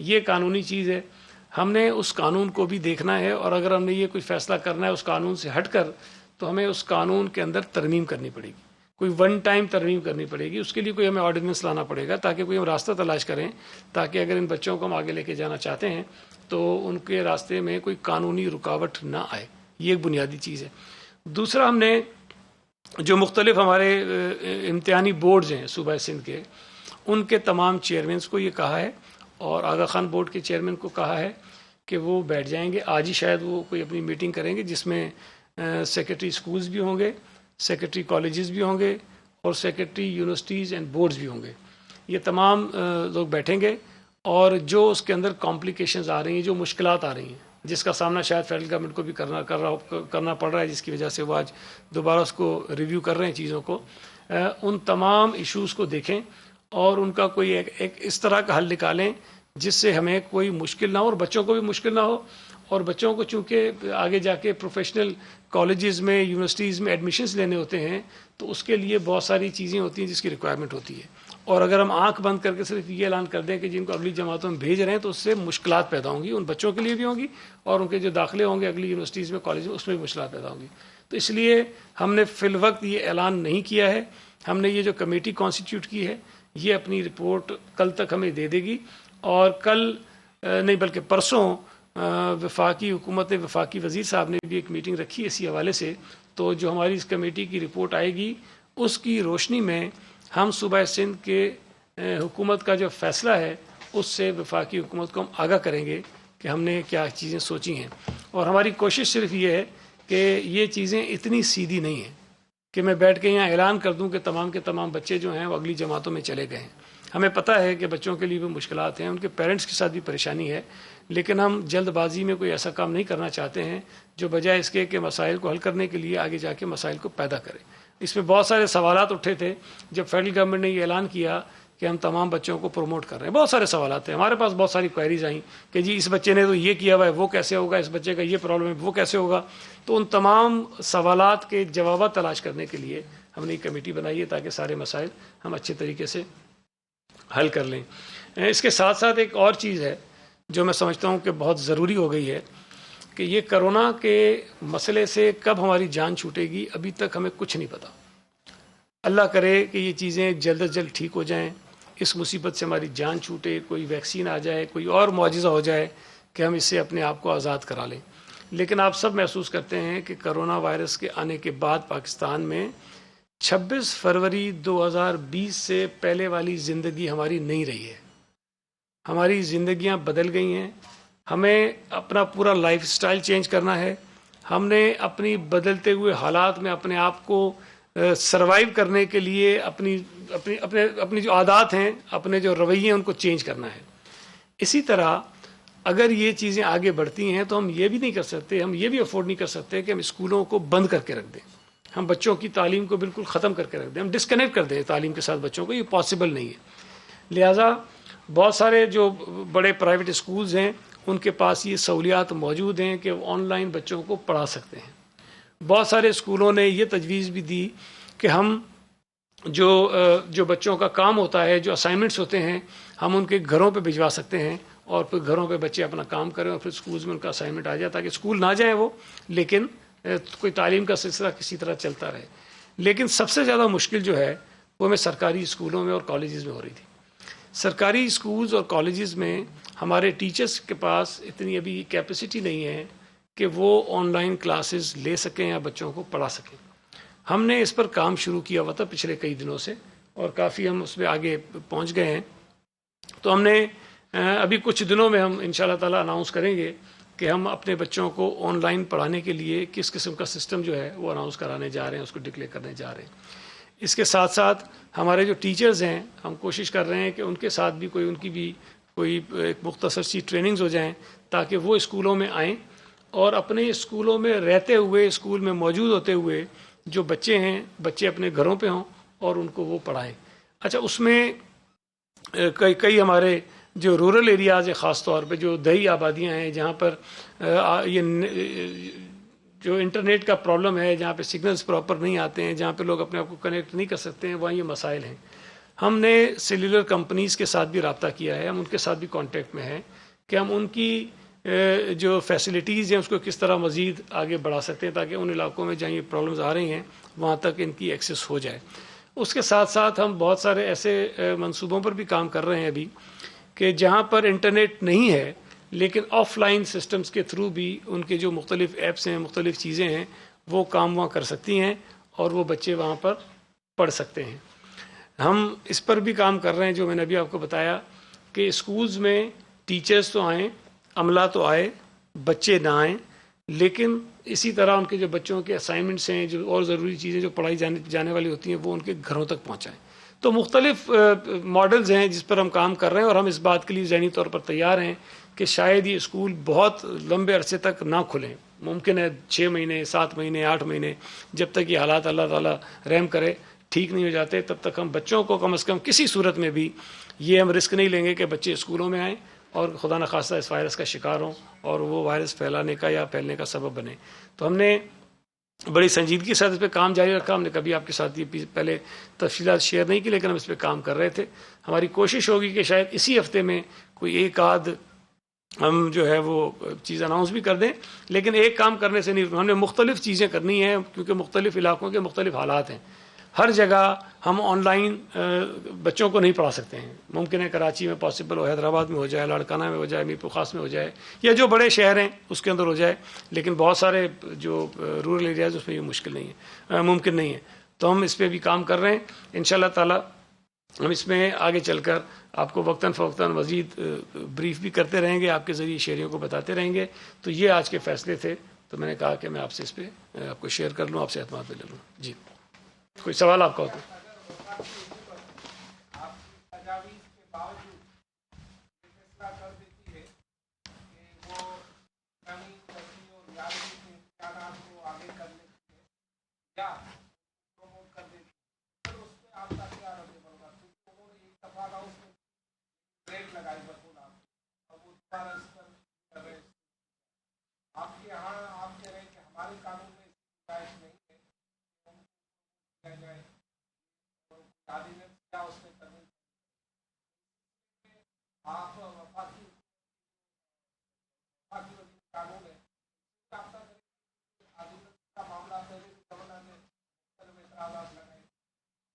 یہ قانونی چیز ہے، ہم نے اس قانون کو بھی دیکھنا ہے، اور اگر ہم نے یہ کوئی فیصلہ کرنا ہے اس قانون سے ہٹ کر تو ہمیں اس قانون کے اندر ترمیم کرنی پڑے گی، کوئی ون ٹائم ترمیم کرنی پڑے گی، اس کے لیے کوئی ہمیں آرڈیننس لانا پڑے گا تاکہ کوئی ہم راستہ تلاش کریں، تاکہ اگر ان بچوں کو ہم آگے لے کے جانا چاہتے ہیں تو ان کے راستے میں کوئی قانونی رکاوٹ نہ آئے۔ یہ ایک بنیادی چیز ہے۔ دوسرا، ہم نے جو مختلف ہمارے امتحانی بورڈز ہیں صوبہ سندھ کے، ان کے تمام چیئرمینس کو یہ کہا ہے، اور آغا خان بورڈ کے چیئرمین کو کہا ہے کہ وہ بیٹھ جائیں گے، آج ہی شاید وہ کوئی اپنی میٹنگ کریں گے جس میں سیکرٹری اسکولز بھی ہوں گے، سیکرٹری کالجز بھی ہوں گے، اور سیکرٹری یونیورسٹیز اینڈ بورڈز بھی ہوں گے۔ یہ تمام لوگ بیٹھیں گے، اور جو اس کے اندر کمپلیکیشنز آ رہی ہیں، جو مشکلات آ رہی ہیں، جس کا سامنا شاید فیڈرل گورنمنٹ کو بھی کرنا پڑ رہا ہے، جس کی وجہ سے وہ آج دوبارہ اس کو ریویو کر رہے ہیں چیزوں کو، ان تمام ایشوز کو دیکھیں اور ان کا کوئی ایک اس طرح کا حل نکالیں جس سے ہمیں کوئی مشکل نہ ہو اور بچوں کو بھی مشکل نہ ہو، اور بچوں کو چونکہ آگے جا کے پروفیشنل کالجز میں، یونیورسٹیز میں ایڈمیشنز لینے ہوتے ہیں، تو اس کے لیے بہت ساری چیزیں ہوتی ہیں جس کی ریکوائرمنٹ ہوتی ہے، اور اگر ہم آنکھ بند کر کے صرف یہ اعلان کر دیں کہ جن کو اگلی جماعتوں میں بھیج رہے ہیں تو اس سے مشکلات پیدا ہوں گی، ان بچوں کے لیے بھی ہوں گی، اور ان کے جو داخلے ہوں گے اگلی یونیورسٹیز میں، کالج میں، اس میں بھی مشکلات پیدا ہوں گی۔ تو اس لیے ہم نے فی الوقت یہ اعلان نہیں کیا ہے۔ ہم نے یہ جو کمیٹی کانسٹیٹیوٹ کی ہے، یہ اپنی رپورٹ کل تک ہمیں دے دے گی، اور کل نہیں بلکہ پرسوں وفاقی حکومت نے، وفاقی وزیر صاحب نے بھی ایک میٹنگ رکھی ہے اسی حوالے سے، تو جو ہماری اس کمیٹی کی رپورٹ آئے گی اس کی روشنی میں ہم صوبہ سندھ کے حکومت کا جو فیصلہ ہے اس سے وفاقی حکومت کو ہم آگاہ کریں گے کہ ہم نے کیا چیزیں سوچی ہیں، اور ہماری کوشش صرف یہ ہے کہ یہ چیزیں اتنی سیدھی نہیں ہیں کہ میں بیٹھ کے یہاں اعلان کر دوں کہ تمام کے تمام بچے جو ہیں وہ اگلی جماعتوں میں چلے گئے ہیں۔ ہمیں پتہ ہے کہ بچوں کے لیے بھی مشکلات ہیں، ان کے پیرنٹس کے ساتھ بھی پریشانی ہے، لیکن ہم جلد بازی میں کوئی ایسا کام نہیں کرنا چاہتے ہیں جو بجائے اس کے کہ مسائل کو حل کرنے کے لیے آگے جا کے مسائل کو پیدا کرے۔ اس میں بہت سارے سوالات اٹھے تھے جب فیڈرل گورنمنٹ نے یہ اعلان کیا کہ ہم تمام بچوں کو پروموٹ کر رہے ہیں، بہت سارے سوالات ہیں، ہمارے پاس بہت ساری کوئریز آئیں کہ جی اس بچے نے تو یہ کیا ہوا ہے، وہ کیسے ہوگا، اس بچے کا یہ پرابلم ہے، وہ کیسے ہوگا۔ تو ان تمام سوالات کے جوابات تلاش کرنے کے لیے ہم نے ایک کمیٹی بنائی ہے تاکہ سارے مسائل ہم اچھے طریقے سے حل کر لیں۔ اس کے ساتھ ساتھ ایک اور چیز ہے جو میں سمجھتا ہوں کہ بہت ضروری ہو گئی ہے کہ یہ کرونا کے مسئلے سے کب ہماری جان چھوٹے گی ابھی تک ہمیں کچھ نہیں پتا۔ اللہ کرے کہ یہ چیزیں جلد از جلد ٹھیک ہو جائیں، اس مصیبت سے ہماری جان چھوٹے، کوئی ویکسین آ جائے، کوئی اور معجزہ ہو جائے کہ ہم اس سے اپنے آپ کو آزاد کرا لیں۔ لیکن آپ سب محسوس کرتے ہیں کہ کرونا وائرس کے آنے کے بعد پاکستان میں 26 فروری 2020 سے پہلے والی زندگی ہماری نہیں رہی ہے، ہماری زندگیاں بدل گئی ہیں۔ ہمیں اپنا پورا لائف سٹائل چینج کرنا ہے، ہم نے اپنی بدلتے ہوئے حالات میں اپنے آپ کو سروائیو کرنے کے لیے اپنی جو عادات ہیں، اپنے جو رویے ہیں، ان کو چینج کرنا ہے۔ اسی طرح اگر یہ چیزیں آگے بڑھتی ہیں تو ہم یہ بھی نہیں کر سکتے، ہم یہ بھی افورڈ نہیں کر سکتے کہ ہم اسکولوں کو بند کر کے رکھ دیں، ہم بچوں کی تعلیم کو بالکل ختم کر کے رکھ دیں، ہم ڈسکنیکٹ کر دیں تعلیم کے ساتھ بچوں کو، یہ پاسبل نہیں ہے۔ لہٰذا بہت سارے جو بڑے پرائیویٹ اسکولز ہیں ان کے پاس یہ سہولیات موجود ہیں کہ وہ آن لائن بچوں کو پڑھا سکتے ہیں۔ بہت سارے اسکولوں نے یہ تجویز بھی دی کہ ہم جو بچوں کا کام ہوتا ہے، جو اسائنمنٹس ہوتے ہیں، ہم ان کے گھروں پہ بھجوا سکتے ہیں، اور پھر گھروں پہ بچے اپنا کام کریں اور پھر اسکولز میں ان کا اسائنمنٹ آ جائے، تاکہ اسکول نہ جائیں وہ، لیکن کوئی تعلیم کا سلسلہ کسی طرح چلتا رہے۔ لیکن سب سے زیادہ مشکل جو ہے وہ ہمیں سرکاری اسکولوں میں اور کالجز میں ہو رہی تھی۔ سرکاری اسکولز اور کالجز میں ہمارے ٹیچرز کے پاس اتنی ابھی کیپیسٹی نہیں ہے کہ وہ آن لائن کلاسز لے سکیں یا بچوں کو پڑھا سکیں۔ ہم نے اس پر کام شروع کیا ہوا تھا پچھلے کئی دنوں سے، اور کافی ہم اس میں آگے پہنچ گئے ہیں۔ تو ہم نے ابھی کچھ دنوں میں ہم انشاءاللہ تعالیٰ اناؤنس کریں گے کہ ہم اپنے بچوں کو آن لائن پڑھانے کے لیے کس قسم کا سسٹم جو ہے وہ اناؤنس کرانے جا رہے ہیں، اس کو ڈکلیئر کرنے جا رہے ہیں۔ اس کے ساتھ ساتھ ہمارے جو ٹیچرز ہیں، ہم کوشش کر رہے ہیں کہ ان کے ساتھ بھی ان کی بھی کوئی ایک مختصر سی ٹریننگز ہو جائیں تاکہ وہ اسکولوں میں آئیں اور اپنے اسکولوں میں رہتے ہوئے، اسکول میں موجود ہوتے ہوئے جو بچے ہیں، بچے اپنے گھروں پہ ہوں اور ان کو وہ پڑھائیں۔ اچھا، اس میں کئی ہمارے جو رورل ایریاز ہیں، خاص طور پہ جو دیہی آبادیاں ہیں، جہاں پر یہ جو انٹرنیٹ کا پرابلم ہے، جہاں پہ سگنلز پراپر نہیں آتے ہیں، جہاں پہ لوگ اپنے آپ کو کنیکٹ نہیں کر سکتے ہیں، وہاں یہ مسائل ہیں۔ ہم نے سیلولر کمپنیز کے ساتھ بھی رابطہ کیا ہے، ہم ان کے ساتھ بھی کانٹیکٹ میں ہیں کہ ہم ان کی جو فیسلٹیز ہیں اس کو کس طرح مزید آگے بڑھا سکتے ہیں تاکہ ان علاقوں میں جہاں یہ پرابلمز آ رہی ہیں وہاں تک ان کی ایکسیس ہو جائے۔ اس کے ساتھ ساتھ ہم بہت سارے ایسے منصوبوں پر بھی کام کر رہے ہیں ابھی کہ جہاں پر انٹرنیٹ نہیں ہے لیکن آف لائن سسٹمز کے تھرو بھی ان کے جو مختلف ایپس ہیں، مختلف چیزیں ہیں، وہ کام وہاں کر سکتی ہیں اور وہ بچے وہاں پر پڑھ سکتے ہیں۔ ہم اس پر بھی کام کر رہے ہیں جو میں نے ابھی آپ کو بتایا کہ اسکولز میں ٹیچرز تو آئیں، عملہ تو آئے، بچے نہ آئیں، لیکن اسی طرح ان کے جو بچوں کے اسائنمنٹس ہیں، جو اور ضروری چیزیں جو پڑھائی جانے والی ہوتی ہیں، وہ ان کے گھروں تک پہنچائیں۔ تو مختلف ماڈلز ہیں جس پر ہم کام کر رہے ہیں اور ہم اس بات کے لیے ذہنی طور پر تیار ہیں کہ شاید یہ اسکول بہت لمبے عرصے تک نہ کھلیں، ممکن ہے 6 مہینے، 7 مہینے، 8 مہینے، جب تک یہ حالات اللہ تعالیٰ رحم کرے ٹھیک نہیں ہو جاتے تب تک ہم بچوں کو کم از کم کسی صورت میں بھی یہ ہم رسک نہیں لیں گے کہ بچے اسکولوں میں آئیں اور خدا نخواستہ اس وائرس کا شکار ہوں اور وہ وائرس پھیلانے کا یا پھیلنے کا سبب بنے۔ تو ہم نے بڑی سنجیدگی کے ساتھ اس پہ کام جاری رکھا۔ ہم نے کبھی آپ کے ساتھ یہ پہلے تفصیلات شیئر نہیں کی لیکن ہم اس پہ کام کر رہے تھے۔ ہماری کوشش ہوگی کہ شاید اسی ہفتے میں کوئی ایک آدھ ہم جو ہے وہ چیز اناؤنس بھی کر دیں، لیکن ایک کام کرنے سے نہیں، ہم نے مختلف چیزیں کرنی ہیں کیونکہ مختلف علاقوں کے مختلف حالات ہیں۔ ہر جگہ ہم آن لائن بچوں کو نہیں پڑھا سکتے ہیں، ممکن ہے کراچی میں پاسبل ہو، حیدرآباد میں ہو جائے، لاڑکانہ میں ہو جائے، میرپور خاص میں ہو جائے، یا جو بڑے شہر ہیں اس کے اندر ہو جائے، لیکن بہت سارے جو رورل ایریاز اس میں یہ مشکل نہیں ہے، ممکن نہیں ہے۔ تو ہم اس پہ بھی کام کر رہے ہیں، انشاءاللہ تعالی ہم اس میں آگے چل کر آپ کو وقتاً فوقتاً مزید بریف بھی کرتے رہیں گے، آپ کے ذریعے شہریوں کو بتاتے رہیں گے۔ تو یہ آج کے فیصلے تھے، تو میں نے کہا کہ میں آپ سے اس پہ آپ کو شیئر کر لوں، آپ سے اعتماد لے لوں۔ جی کوئی سوال آپ کا ہو تو؟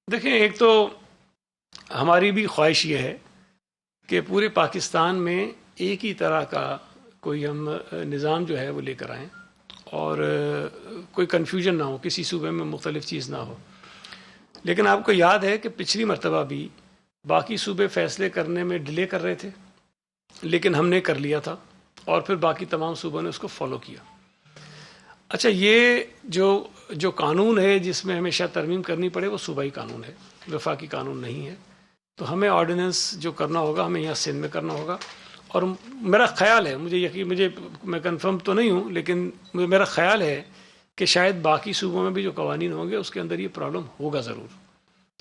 دیکھیں، ایک تو ہماری بھی خواہش یہ ہے کہ پورے پاکستان میں ایک ہی طرح کا کوئی ہم نظام جو ہے وہ لے کر آئیں اور کوئی کنفیوژن نہ ہو، کسی صوبے میں مختلف چیز نہ ہو۔ لیکن آپ کو یاد ہے کہ پچھلی مرتبہ بھی باقی صوبے فیصلے کرنے میں ڈیلے کر رہے تھے، لیکن ہم نے کر لیا تھا اور پھر باقی تمام صوبوں نے اس کو فالو کیا۔ اچھا، یہ جو قانون ہے جس میں ہمیشہ ترمیم کرنی پڑے وہ صوبائی قانون ہے، وفاقی قانون نہیں ہے۔ تو ہمیں آرڈیننس جو کرنا ہوگا ہمیں یہاں سندھ میں کرنا ہوگا، اور میرا خیال ہے، میں کنفرم تو نہیں ہوں لیکن میرا خیال ہے کہ شاید باقی صوبوں میں بھی جو قوانین ہوں گے اس کے اندر یہ پرابلم ہوگا ضرور،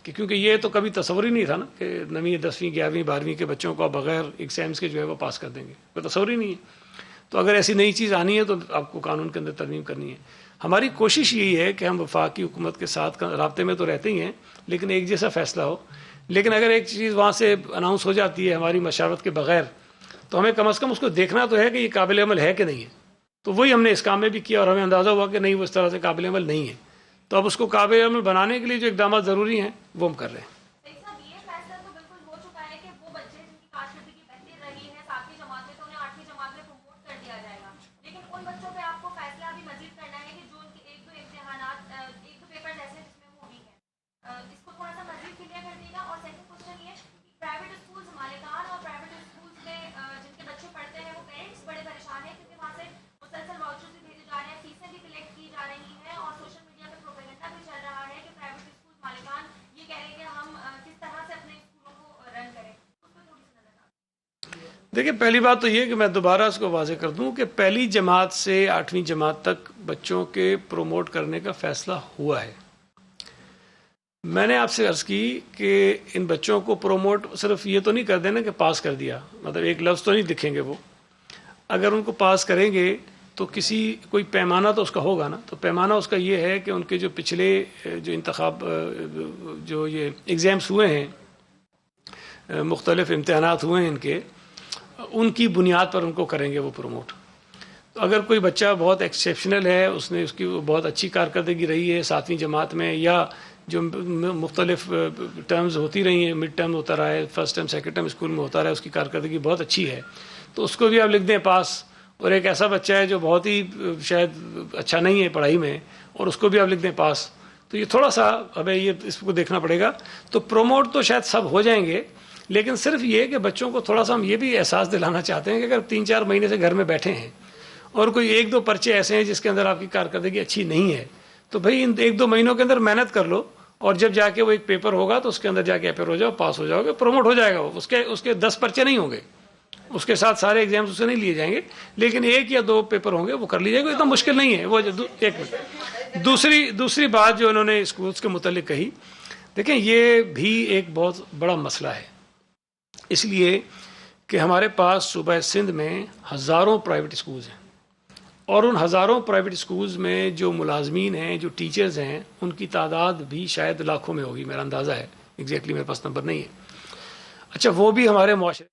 کیونکہ یہ تو کبھی تصور ہی نہیں تھا نا کہ 9ویں 10ویں 11ویں 12ویں کے بچوں کو بغیر ایگزامس کے جو ہے وہ پاس کر دیں گے، کوئی تصور ہی نہیں ہے۔ تو اگر ایسی نئی چیز آنی ہے تو آپ کو قانون کے اندر ترمیم کرنی ہے۔ ہماری کوشش یہی ہے کہ ہم وفاقی حکومت کے ساتھ رابطے میں تو رہتے ہی ہیں لیکن ایک جیسا فیصلہ ہو، لیکن اگر ایک چیز وہاں سے اناؤنس ہو جاتی ہے ہماری مشاورت کے بغیر تو ہمیں کم از کم اس کو دیکھنا تو ہے کہ یہ قابل عمل ہے کہ نہیں ہے۔ تو وہی ہم نے اس کام میں بھی کیا اور ہمیں اندازہ ہوا کہ نہیں، وہ اس طرح سے قابل عمل نہیں ہے۔ تو اب اس کو قابل عمل بنانے کے لیے جو اقدامات ضروری ہیں وہ ہم کر رہے ہیں۔ دیکھیں، پہلی بات تو یہ کہ میں دوبارہ اس کو واضح کر دوں کہ پہلی جماعت سے 8ویں جماعت تک بچوں کے پروموٹ کرنے کا فیصلہ ہوا ہے۔ میں نے آپ سے عرض کی کہ ان بچوں کو پروموٹ صرف یہ تو نہیں کر دینا کہ پاس کر دیا، مطلب ایک لفظ تو نہیں دکھیں گے وہ، اگر ان کو پاس کریں گے تو کوئی پیمانہ تو اس کا ہوگا نا۔ تو پیمانہ اس کا یہ ہے کہ ان کے جو پچھلے جو انتخاب جو یہ ایگزامس ہوئے ہیں مختلف امتحانات ہوئے ہیں ان کی بنیاد پر ان کو کریں گے وہ پروموٹ. اگر کوئی بچہ بہت ایکسیپشنل ہے, اس کی بہت اچھی کارکردگی رہی ہے 7ویں جماعت میں, یا جو مختلف ٹرمز ہوتی رہی ہیں, مڈ ٹرم ہوتا رہا ہے, first term second term school میں ہوتا رہا ہے, اس کی کارکردگی بہت اچھی ہے, تو اس کو بھی آپ لکھ دیں پاس. اور ایک ایسا بچہ ہے جو بہت ہی شاید اچھا نہیں ہے پڑھائی میں, اور اس کو بھی آپ لکھ دیں پاس. تو یہ تھوڑا سا ہمیں اس کو دیکھنا پڑے گا. تو پروموٹ تو شاید سب ہو جائیں گے, لیکن صرف یہ کہ بچوں کو تھوڑا سا ہم یہ بھی احساس دلانا چاہتے ہیں کہ اگر 3-4 مہینے سے گھر میں بیٹھے ہیں اور کوئی 1-2 پرچے ایسے ہیں جس کے اندر آپ کی کارکردگی اچھی نہیں ہے, تو بھائی ان 1-2 مہینوں کے اندر محنت کر لو, اور جب جا کے وہ ایک پیپر ہوگا تو اس کے اندر جا کے اپیئر ہو جاؤ, پاس ہو جاؤ گے, پروموٹ ہو جائے گا. وہ اس کے 10 پرچے نہیں ہوں گے, اس کے ساتھ سارے ایگزامس اسے نہیں لیے جائیں گے, لیکن 1 یا 2 پیپر ہوں گے, وہ کر لیجیے گا. اتنا مشکل نہیں ہے وہ. ایک منٹ, دوسری بات جو انہوں نے اسکولس کے متعلق کہی, دیکھیں یہ بھی ایک بہت بڑا مسئلہ ہے, اس لیے کہ ہمارے پاس صوبہ سندھ میں ہزاروں پرائیویٹ اسکولز ہیں, اور ان ہزاروں پرائیویٹ اسکولز میں جو ملازمین ہیں, جو ٹیچرز ہیں, ان کی تعداد بھی شاید لاکھوں میں ہوگی, میرا اندازہ ہے, ایگزیکٹلی میرے پاس نمبر نہیں ہے. اچھا, وہ بھی ہمارے معاشرے